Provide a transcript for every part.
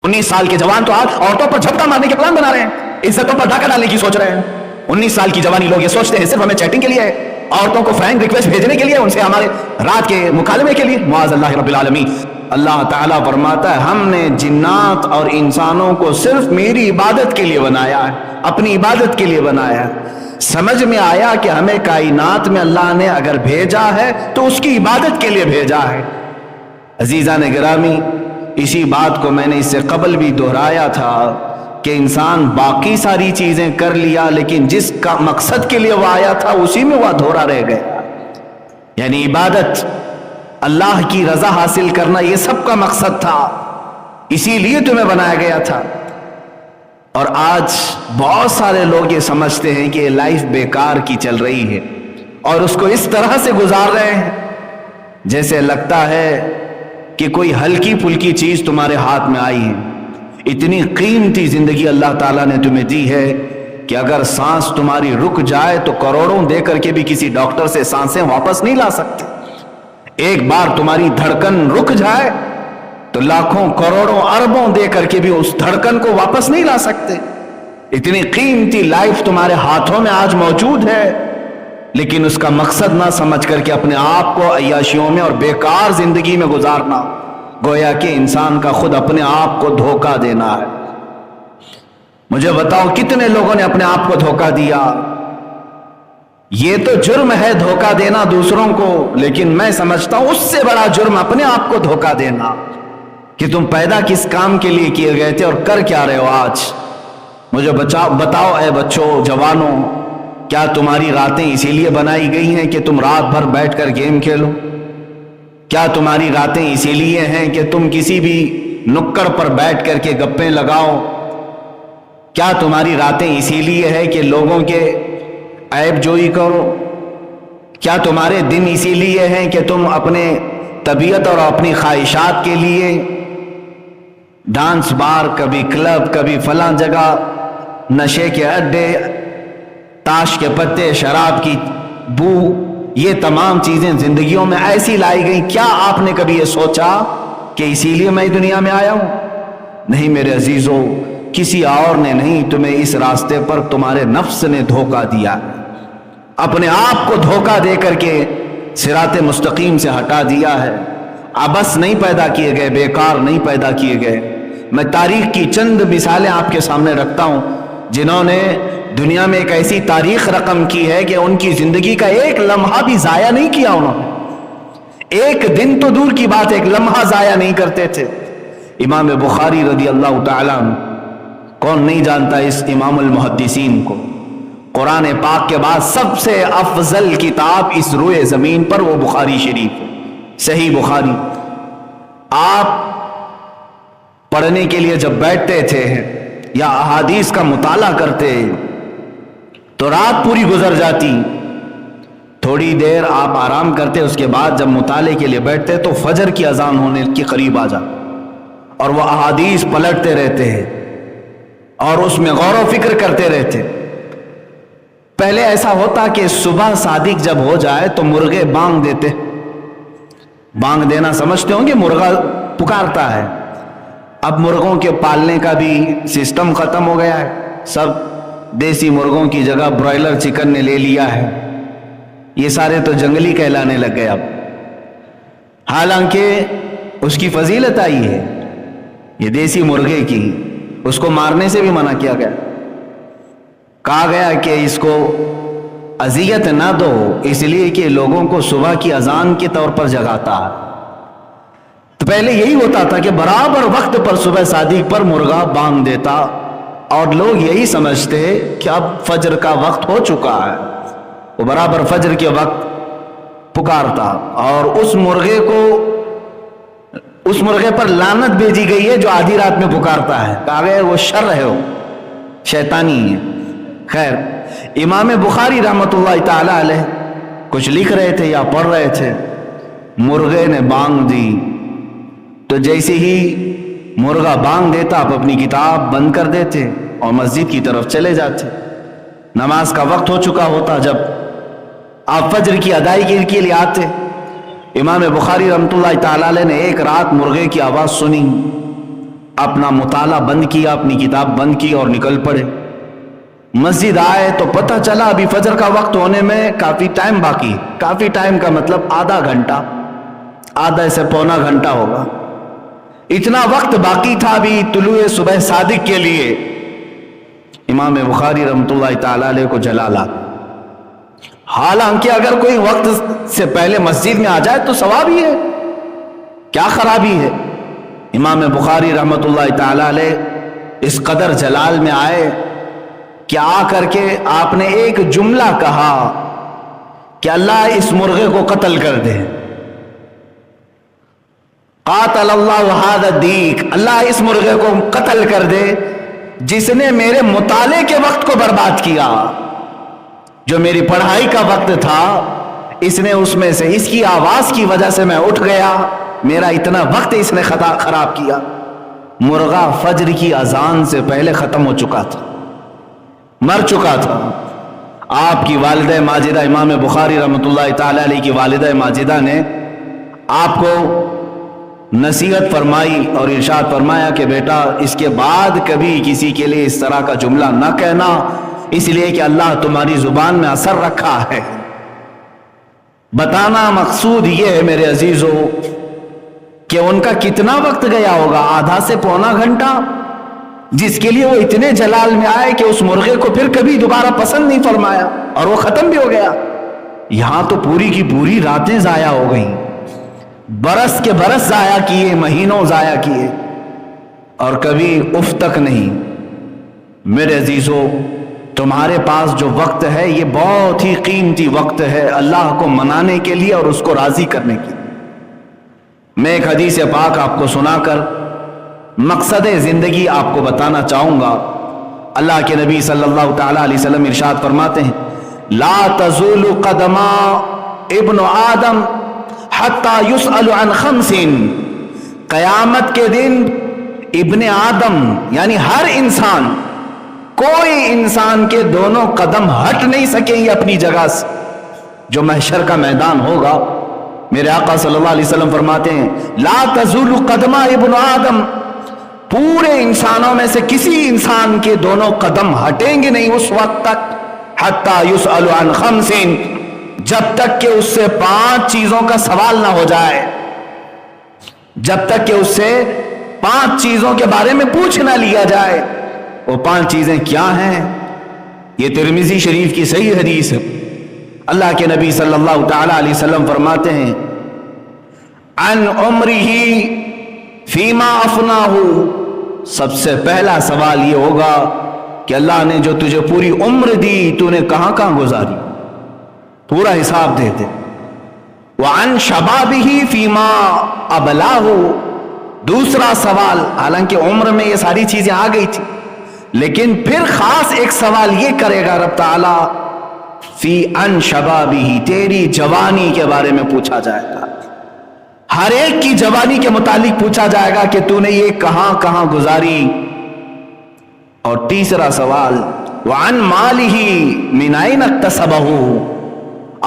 19 سال کے جوان تو آج عورتوں پر جھپٹا مارنے کے پلان بنا رہے ہیں، عزتوں پر ڈاکہ ڈالنے کی سوچ رہے ہیں۔ 19 سال کی جوانی لوگ یہ سوچتے ہیں صرف ہمیں چیٹنگ کے لیے ہے، عورتوں کو فرینک ریکویسٹ بھیجنے کے لیے، ان سے ہمارے رات کے مکالمے کے لیے۔ معاذ اللہ رب العالمین۔ اللہ تعالیٰ فرماتا ہے ہم نے جنات اور انسانوں کو صرف میری عبادت کے لیے بنایا ہے، اپنی عبادت کے لیے بنایا ہے۔ سمجھ میں آیا کہ ہمیں کائنات میں اللہ نے اگر بھیجا ہے تو اس کی عبادت کے لیے بھیجا ہے۔ عزیزان گرامی، اسی بات کو میں نے اس سے قبل بھی دہرایا تھا کہ انسان باقی ساری چیزیں کر لیا لیکن جس کا مقصد کے لیے وہ آیا تھا اسی میں وہ ادھورا رہ گیا، یعنی عبادت، اللہ کی رضا حاصل کرنا، یہ سب کا مقصد تھا، اسی لیے تمہیں بنایا گیا تھا۔ اور آج بہت سارے لوگ یہ سمجھتے ہیں کہ یہ لائف بیکار کی چل رہی ہے اور اس کو اس طرح سے گزار رہے ہیں جیسے لگتا ہے کہ کوئی ہلکی پھلکی چیز تمہارے ہاتھ میں آئی ہے۔ اتنی قیمتی زندگی اللہ تعالیٰ نے تمہیں دی ہے کہ اگر سانس تمہاری رک جائے تو کروڑوں دے کر کے بھی کسی ڈاکٹر سے سانسیں واپس نہیں لا سکتے۔ ایک بار تمہاری دھڑکن رک جائے تو لاکھوں کروڑوں اربوں دے کر کے بھی اس دھڑکن کو واپس نہیں لا سکتے۔ اتنی قیمتی لائف تمہارے ہاتھوں میں آج موجود ہے، لیکن اس کا مقصد نہ سمجھ کر کے اپنے آپ کو عیاشیوں میں اور بیکار زندگی میں گزارنا، گویا کہ انسان کا خود اپنے آپ کو دھوکہ دینا ہے۔ مجھے بتاؤ کتنے لوگوں نے اپنے آپ کو دھوکہ دیا؟ یہ تو جرم ہے دھوکہ دینا دوسروں کو، لیکن میں سمجھتا ہوں اس سے بڑا جرم اپنے آپ کو دھوکہ دینا کہ تم پیدا کس کام کے لیے کیے گئے تھے اور کر کیا رہے ہو آج۔ مجھے بتاؤ اے بچوں، جوانوں، کیا تمہاری راتیں اسی لیے بنائی گئی ہیں کہ تم رات بھر بیٹھ کر گیم کھیلو؟ کیا تمہاری راتیں اسی لیے ہیں کہ تم کسی بھی نکڑ پر بیٹھ کر کے گپیں لگاؤ؟ کیا تمہاری راتیں اسی لیے ہے کہ لوگوں کے عیب جوئی کرو؟ کیا تمہارے دن اسی لیے ہیں کہ تم اپنے طبیعت اور اپنی خواہشات کے لیے ڈانس بار، کبھی کلب، کبھی فلاں جگہ، نشے کے اڈے، تاش کے پتے، شراب کی بو، یہ تمام چیزیں زندگیوں میں ایسی لائی گئیں؟ کیا آپ نے کبھی یہ سوچا کہ اسی لیے میں دنیا میں آیا ہوں؟ نہیں میرے عزیزوں، کسی اور نے نہیں، تمہیں اس راستے پر تمہارے نفس نے دھوکہ دیا، اپنے آپ کو دھوکہ دے کر کے صراط مستقیم سے ہٹا دیا ہے۔ عبث نہیں پیدا کیے گئے، بیکار نہیں پیدا کیے گئے۔ میں تاریخ کی چند مثالیں آپ کے سامنے رکھتا ہوں جنہوں نے دنیا میں ایک ایسی تاریخ رقم کی ہے کہ ان کی زندگی کا ایک لمحہ بھی ضائع نہیں کیا انہوں نے، ایک دن تو دور کی بات، ایک لمحہ ضائع نہیں کرتے تھے۔ امام بخاری رضی اللہ تعالیٰ عنہ، کون نہیں جانتا اس امام المحدثین کو؟ قرآن پاک کے بعد سب سے افضل کتاب اس روئے زمین پر وہ بخاری شریف ہے، صحیح بخاری۔ آپ پڑھنے کے لیے جب بیٹھتے تھے یا احادیث کا مطالعہ کرتے تو رات پوری گزر جاتی، تھوڑی دیر آپ آرام کرتے، اس کے بعد جب مطالعے کے لیے بیٹھتے تو فجر کی اذان ہونے کے قریب آ جاتی اور وہ احادیث پلٹتے رہتے ہیں اور اس میں غور و فکر کرتے رہتے۔ پہلے ایسا ہوتا کہ صبح صادق جب ہو جائے تو مرغے بانگ دیتے، بانگ دینا سمجھتے ہوں گے، مرغا پکارتا ہے۔ اب مرغوں کے پالنے کا بھی سسٹم ختم ہو گیا ہے، سب دیسی مرغوں کی جگہ برائلر چکن نے لے لیا ہے، یہ سارے تو جنگلی کہلانے لگ گئے اب، حالانکہ اس کی فضیلت آئی ہے یہ دیسی مرغے کی، اس کو مارنے سے بھی منع کیا گیا، کہا گیا کہ اس کو اذیت نہ دو، اس لیے کہ لوگوں کو صبح کی اذان کے طور پر جگاتا ہے۔ تو پہلے یہی ہوتا تھا کہ برابر وقت پر صبح صادق پر مرغا بانگ دیتا اور لوگ یہی سمجھتے کہ اب فجر کا وقت ہو چکا ہے، وہ برابر فجر کے وقت پکارتا اور اس مرغے پر لعنت بھیجی گئی ہے جو آدھی رات میں پکارتا ہے، کہا گیا وہ شر ہے، وہ شیطانی ہے۔ خیر، امام بخاری رحمت اللہ تعالی علیہ کچھ لکھ رہے تھے یا پڑھ رہے تھے، مرغے نے بانگ دی تو جیسے ہی مرغا بانگ دیتا آپ اپنی کتاب بند کر دیتے اور مسجد کی طرف چلے جاتے۔ نماز کا وقت ہو چکا ہوتا جب آپ فجر کی ادائیگی کے لیے آتے۔ امام بخاری رحمت اللہ تعالی علیہ نے ایک رات مرغے کی آواز سنی اپنا مطالعہ بند کیا، اپنی کتاب بند کی اور نکل پڑے۔ مسجد آئے تو پتہ چلا ابھی فجر کا وقت ہونے میں کافی ٹائم باقی۔ کافی ٹائم کا مطلب آدھا گھنٹہ، آدھا سے پونا گھنٹہ ہوگا، اتنا وقت باقی تھا ابھی طلوع صبح صادق کے لیے۔ امام بخاری رحمۃ اللہ تعالی علیہ کو جلال آتا۔ حالانکہ اگر کوئی وقت سے پہلے مسجد میں آ جائے تو ثواب ہی ہے، کیا خرابی ہے؟ امام بخاری رحمۃ اللہ تعالی علیہ اس قدر جلال میں آئے کہ آ کر کے آپ نے ایک جملہ کہا کہ اللہ اس مرغے کو قتل کر دے، قاتل اللہ ھذا الدیک، اللہ اس مرغے کو قتل کر دے جس نے میرے مطالعے کے وقت کو برباد کیا، جو میری پڑھائی کا وقت تھا اس نے اس میں سے، اس کی آواز کی وجہ سے میں اٹھ گیا، میرا اتنا وقت اس نے خراب کیا۔ مرغا فجر کی اذان سے پہلے ختم ہو چکا تھا، مر چکا تھا۔ آپ کی والدہ ماجدہ امام بخاری رحمۃ اللہ تعالی علیہ کی والدہ ماجدہ نے آپ کو نصیحت فرمائی اور ارشاد فرمایا کہ بیٹا اس کے بعد کبھی کسی کے لیے اس طرح کا جملہ نہ کہنا، اس لیے کہ اللہ تمہاری زبان میں اثر رکھا ہے۔ بتانا مقصود یہ ہے میرے عزیزو کہ ان کا کتنا وقت گیا ہوگا، آدھا سے پونا گھنٹہ، جس کے لیے وہ اتنے جلال میں آئے کہ اس مرغے کو پھر کبھی دوبارہ پسند نہیں فرمایا اور وہ ختم بھی ہو گیا۔ یہاں تو پوری کی پوری راتیں ضائع ہو گئیں، برس کے برس ضائع کیے، مہینوں ضائع کیے اور کبھی اف تک نہیں۔ میرے عزیزو تمہارے پاس جو وقت ہے یہ بہت ہی قیمتی وقت ہے اللہ کو منانے کے لیے اور اس کو راضی کرنے کے لیے۔ میں ایک حدیث پاک آپ کو سنا کر مقصد زندگی آپ کو بتانا چاہوں گا۔ اللہ کے نبی صلی اللہ تعالی علیہ وسلم ارشاد فرماتے ہیں لا تزول قدما ابن آدم حتی یسأل عن خمس، قیامت کے دن ابن آدم یعنی ہر انسان، کوئی انسان کے دونوں قدم ہٹ نہیں سکیں گے اپنی جگہ سے۔ جو محشر کا میدان ہوگا، میرے آقا صلی اللہ علیہ وسلم فرماتے ہیں لا تزول قدما ابن آدم، پورے انسانوں میں سے کسی انسان کے دونوں قدم ہٹیں گے نہیں اس وقت تک حتی یسأل عن خمس، جب تک کہ اس سے 5 چیزوں کا سوال نہ ہو جائے، جب تک کہ اس سے 5 چیزوں کے بارے میں پوچھ نہ لیا جائے۔ وہ 5 چیزیں کیا ہیں؟ یہ ترمذی شریف کی صحیح حدیث ہے۔ اللہ کے نبی صلی اللہ تعالی علیہ وسلم فرماتے ہیں عن عمرہ فیما افناہ، سب سے پہلا سوال یہ ہوگا کہ اللہ نے جو تجھے پوری عمر دی تو نے کہاں کہاں گزاری، پورا حساب دے دے۔ وعن شبابہ فیما ابلاہ، دوسرا سوال، حالانکہ عمر میں یہ ساری چیزیں آ گئی تھی لیکن پھر خاص ایک سوال یہ کرے گا رب تعالی فی ان شبابہ، تیری جوانی کے بارے میں پوچھا جائے گا، ہر ایک کی جوانی کے متعلق پوچھا جائے گا کہ تو نے یہ کہاں کہاں گزاری۔ اور تیسرا سوال وعن مالہ من این اکتسبہ،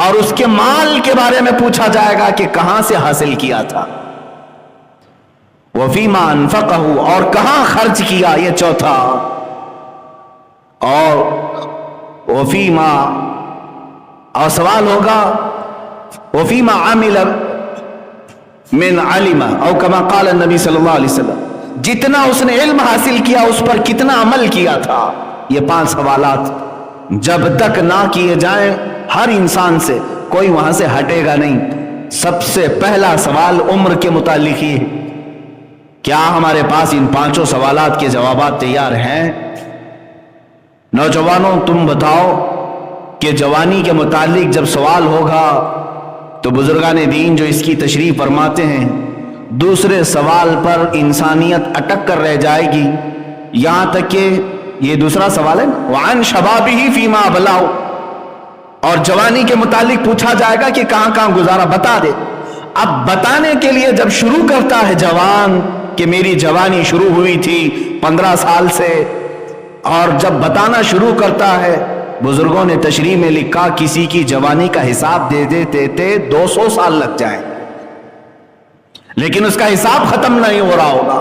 اور اس کے مال کے بارے میں پوچھا جائے گا کہ کہاں سے حاصل کیا تھا۔ وفیما انفقہ، اور کہاں خرچ کیا، یہ چوتھا۔ اور وفیما، اور سوال ہوگا وفیما عمل من علم او کما قال النبی صلی اللہ علیہ وسلم، جتنا اس نے علم حاصل کیا اس پر کتنا عمل کیا تھا۔ یہ 5 سوالات جب تک نہ کیے جائیں ہر انسان سے کوئی وہاں سے ہٹے گا نہیں۔ سب سے پہلا سوال عمر کے متعلق ہی ہے۔ کیا ہمارے پاس ان 5 سوالات کے جوابات تیار ہیں؟ نوجوانوں تم بتاؤ کہ جوانی کے متعلق جب سوال ہوگا تو بزرگان دین جو اس کی تشریح فرماتے ہیں دوسرے سوال پر انسانیت اٹک کر رہ جائے گی، یہاں تک کہ یہ دوسرا سوال ہے وعن شبابہ فیما ابلاہ، اور جوانی کے متعلق پوچھا جائے گا کہ کہاں کہاں گزارا، بتا دے۔ اب بتانے کے لیے جب شروع کرتا ہے جوان کہ میری جوانی شروع ہوئی تھی 15 سال سے، اور جب بتانا شروع کرتا ہے، بزرگوں نے تشریح میں لکھا کسی کی جوانی کا حساب دے دیتے 200 سال لگ جائیں لیکن اس کا حساب ختم نہیں ہو رہا ہوگا۔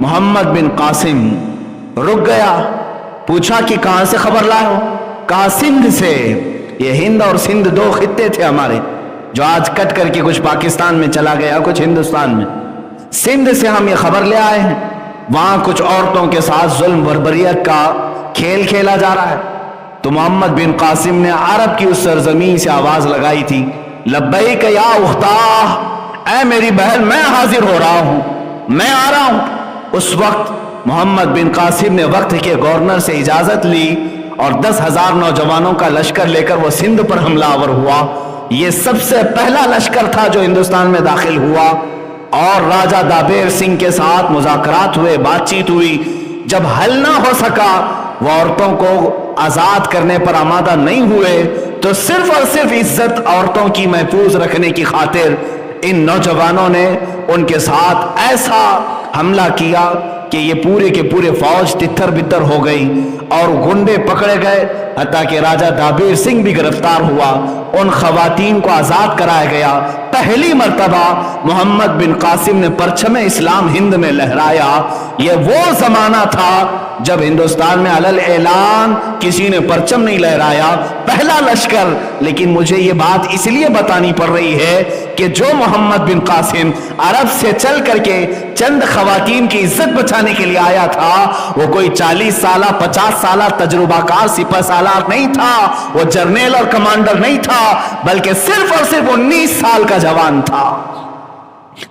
محمد بن قاسم، رک گیا، پوچھا کہ کہاں سے خبر لائے ہو؟ کہا سندھ سے۔ یہ ہند اور سندھ دو خطے تھے ہمارے، جو آج کٹ کر کے کچھ پاکستان میں چلا گیا، کچھ ہندوستان میں۔ سندھ سے ہم یہ خبر لے آئے ہیں، وہاں کچھ عورتوں کے ساتھ ظلم بربریت کا کھیل کھیلا جا رہا ہے۔ تو محمد بن قاسم نے عرب کی اس سرزمین سے آواز لگائی تھی، لبیک یا اختاہ، اے میری بہن میں حاضر ہو رہا ہوں، میں آ رہا ہوں۔ اس وقت محمد بن قاسم نے وقت کے گورنر سے اجازت لی اور 10,000 نوجوانوں کا لشکر لے کر وہ سندھ پر حملہ آور ہوا۔ یہ سب سے پہلا لشکر تھا جو ہندوستان میں داخل ہوا، اور راجہ دابیر سنگھ کے ساتھ مذاکرات ہوئے، بات چیت ہوئی۔ جب حل نہ ہو سکا، وہ عورتوں کو آزاد کرنے پر آمادہ نہیں ہوئے، تو صرف اور صرف عزت عورتوں کی محفوظ رکھنے کی خاطر ان نوجوانوں نے ان کے ساتھ ایسا حملہ کیا کہ یہ پورے کے پورے فوج تتھر بتر ہو گئی اور گنڈے پکڑے گئے، حتیٰ کہ راجہ دابیر سنگھ بھی گرفتار ہوا۔ ان خواتین کو آزاد کرایا گیا۔ پہلی مرتبہ محمد بن قاسم نے پرچم اسلام ہند میں لہرایا۔ یہ وہ زمانہ تھا جب ہندوستان میں علل اعلان کسی نے پرچم نہیں لہرایا، پہلا لشکر۔ لیکن مجھے یہ بات اس لیے بتانی پڑ رہی ہے کہ جو محمد بن قاسم عرب سے چل کر کے چند خواتین کی عزت بچانے کے لیے آیا تھا، وہ کوئی 40 سالہ 50 سالہ تجربہ کار سپہ سالار نہیں تھا، وہ جرنیل اور کمانڈر نہیں تھا، بلکہ صرف اور صرف 19 سال کا جوان تھا،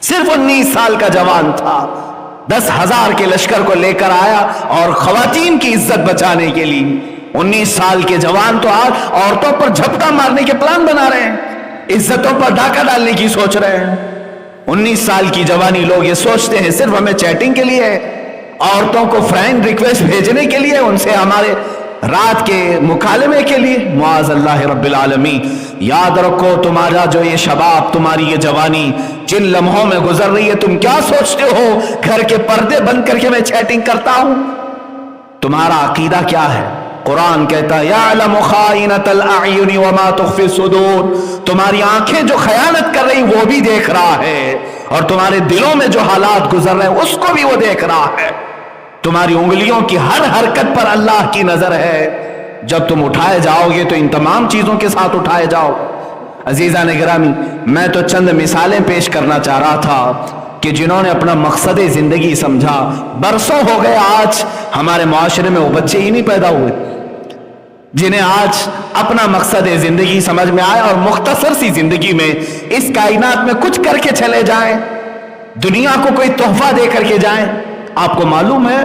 صرف 19 سال کا جوان تھا۔ 10,000 کے لشکر کو لے کر آیا اور خواتین کی عزت بچانے کے لیے 19 سال کے جوان تو آج عورتوں پر جھپٹا مارنے کے پلان بنا رہے ہیں، عزتوں پر ڈاکہ ڈالنے کی سوچ رہے ہیں۔ 19 سال کی جوانی لوگ یہ سوچتے ہیں صرف ہمیں چیٹنگ کے لیے، عورتوں کو فرینڈ ریکویسٹ بھیجنے کے لیے، ان سے ہمارے رات کے مکالمے کے لیے۔ معاذ اللہ رب العالمین۔ یاد رکھو تمہارا جو یہ شباب، تمہاری یہ جوانی جن لمحوں میں گزر رہی ہے، تم کیا سوچتے ہو گھر کے پردے بند کر کے میں چیٹنگ کرتا ہوں؟ تمہارا عقیدہ کیا ہے؟ قرآن کہتا ہے یعلم خائنۃ الاعین وما تخفی الصدور، تمہاری آنکھیں جو خیانت کر رہی وہ بھی دیکھ رہا ہے، اور تمہارے دلوں میں جو حالات گزر رہے ہیں اس کو بھی وہ دیکھ رہا ہے۔ تمہاری انگلیوں کی ہر حرکت پر اللہ کی نظر ہے۔ جب تم اٹھائے جاؤ گے تو ان تمام چیزوں کے ساتھ اٹھائے جاؤ۔ عزیزان گرامی، میں تو چند مثالیں پیش کرنا چاہ رہا تھا کہ جنہوں نے اپنا مقصد زندگی سمجھا، برسوں ہو گئے آج ہمارے معاشرے میں وہ بچے ہی نہیں پیدا ہوئے جنہیں آج اپنا مقصد زندگی سمجھ میں آئے اور مختصر سی زندگی میں اس کائنات میں کچھ کر کے چلے جائیں، دنیا کو کوئی تحفہ دے کر کے جائیں۔ آپ کو معلوم ہے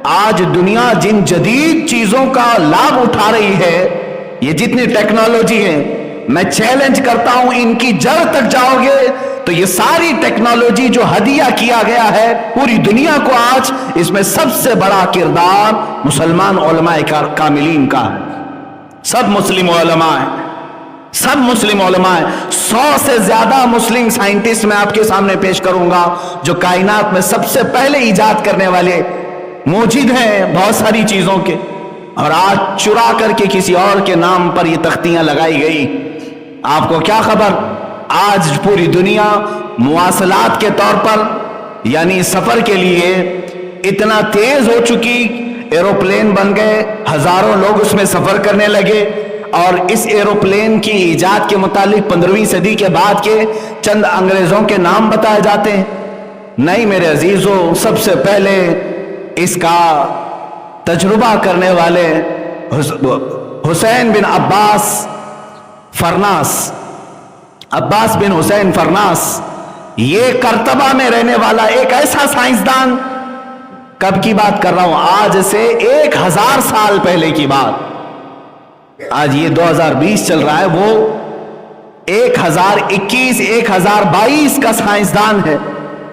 آج دنیا جن جدید چیزوں کا لابھ اٹھا رہی ہے، یہ جتنی ٹیکنالوجی ہے، میں چیلنج کرتا ہوں ان کی جڑ تک جاؤ گے تو یہ ساری ٹیکنالوجی جو ہدیہ کیا گیا ہے پوری دنیا کو، آج اس میں سب سے بڑا کردار مسلمان علماء کاملین کا ہے۔ سب مسلم علماء ہیں، سب مسلم علماء ہیں۔ 100 سے زیادہ مسلم سائنٹسٹ میں آپ کے سامنے پیش کروں گا جو کائنات میں سب سے پہلے ایجاد کرنے والے موجود ہیں بہت ساری چیزوں کے، اور آج چرا کر کے کسی اور کے نام پر یہ تختیاں لگائی گئی۔ آپ کو کیا خبر، آج پوری دنیا مواصلات کے طور پر یعنی سفر کے لیے اتنا تیز ہو چکی، ایروپلین بن گئے، ہزاروں لوگ اس میں سفر کرنے لگے، اور اس ایروپلین کی ایجاد کے متعلق 15ویں صدی کے بعد کے چند انگریزوں کے نام بتائے جاتے ہیں۔ نہیں میرے عزیزوں، سب سے پہلے اس کا تجربہ کرنے والے حسین بن عباس فرناس، عباس بن حسین فرناس، یہ کرتبہ میں رہنے والا ایک ایسا سائنسدان، کب کی بات کر رہا ہوں، آج سے 1000 سال پہلے کی بات، آج یہ 2020 چل رہا ہے، وہ 1021 1022 کا سائنسدان ہے۔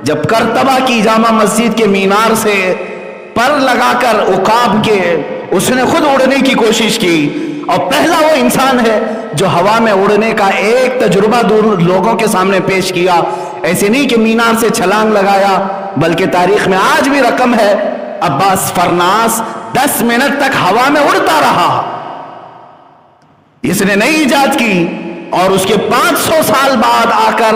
جب کرتبہ کی جامع مسجد کے مینار سے پر لگا کر عقاب کے اس نے خود اڑنے کی کوشش کی، اور پہلا وہ انسان ہے جو ہوا میں اڑنے کا ایک تجربہ دور لوگوں کے سامنے پیش کیا۔ ایسے نہیں کہ مینار سے چھلانگ لگایا، بلکہ تاریخ میں آج بھی رقم ہے، عباس فرناس 10 منٹ تک ہوا میں اڑتا رہا، اس نے نئی ایجاد کی، اور اس کے 500 سال بعد آ کر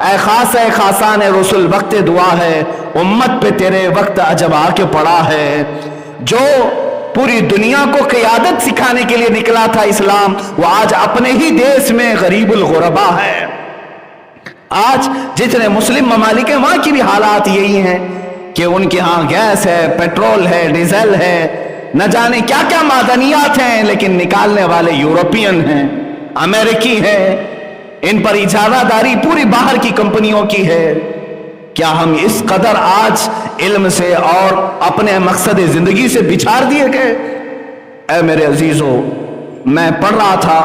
اے خاص خاصان رسول وقت دعا ہے، امت پہ تیرے وقت عجب آ کے پڑا ہے۔ جو پوری دنیا کو قیادت سکھانے کے لیے نکلا تھا اسلام، وہ آج اپنے ہی دیش میں غریب الغربا ہے۔ آج جتنے مسلم ممالک ہیں وہاں کی بھی حالات یہی ہیں کہ ان کے ہاں گیس ہے، پیٹرول ہے، ڈیزل ہے، نہ جانے کیا کیا معدنیات ہیں، لیکن نکالنے والے یورپین ہیں، امریکی ہیں، ان پر اجارہ داری پوری باہر کی کمپنیوں کی ہے۔ کیا ہم اس قدر آج علم سے اور اپنے مقصد زندگی سے بچھار دیے گئے؟ اے میرے عزیزو، میں پڑھ رہا تھا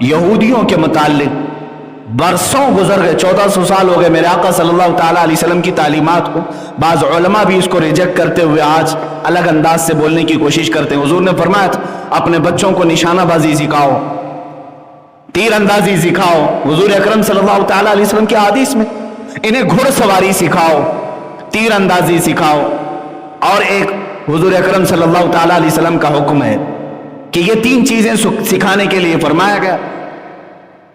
یہودیوں کے متعلق، برسوں گزر گئے، 1400 سال ہو گئے میرے آقا صلی اللہ تعالیٰ علیہ وسلم کی تعلیمات کو۔ بعض علماء بھی اس کو ریجیکٹ کرتے ہوئے آج الگ انداز سے بولنے کی کوشش کرتے ہیں۔ حضور نے فرمایا تھا اپنے بچوں کو نشانہ بازی سکھاؤ، تیر اندازی سکھاؤ۔ حضور اکرم صلی اللہ تعالیٰ علیہ وسلم کی حدیث میں انہیں گھڑ سواری سکھاؤ، تیر اندازی سکھاؤ، اور ایک حضور اکرم صلی اللہ تعالیٰ علیہ وسلم کا حکم ہے کہ یہ 3 چیزیں سکھانے کے لیے فرمایا گیا۔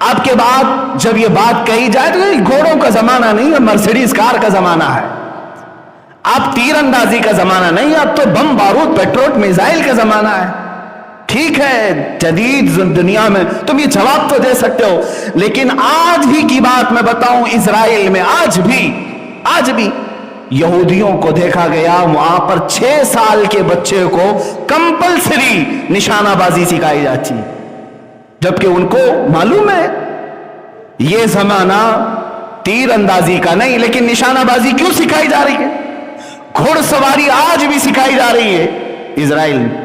اب کے بعد جب یہ بات کہی جائے تو یہ گھوڑوں کا زمانہ نہیں ہے، مرسیڈیز کار کا زمانہ ہے، اب تیر اندازی کا زمانہ نہیں، اب تو بم بارود پیٹرول میزائل کا زمانہ ہے۔ ٹھیک ہے، جدید دنیا میں تم یہ جواب تو دے سکتے ہو، لیکن آج ہی کی بات میں بتاؤں، اسرائیل میں آج بھی یہودیوں کو دیکھا گیا وہاں پر 6 سال کے بچے کو کمپلسری نشانہ بازی سکھائی جاتی ہے، جبکہ ان کو معلوم ہے یہ زمانہ تیر اندازی کا نہیں، لیکن نشانہ بازی کیوں سکھائی جا رہی ہے؟ گھڑ سواری آج بھی سکھائی جا رہی ہے اسرائیل میں۔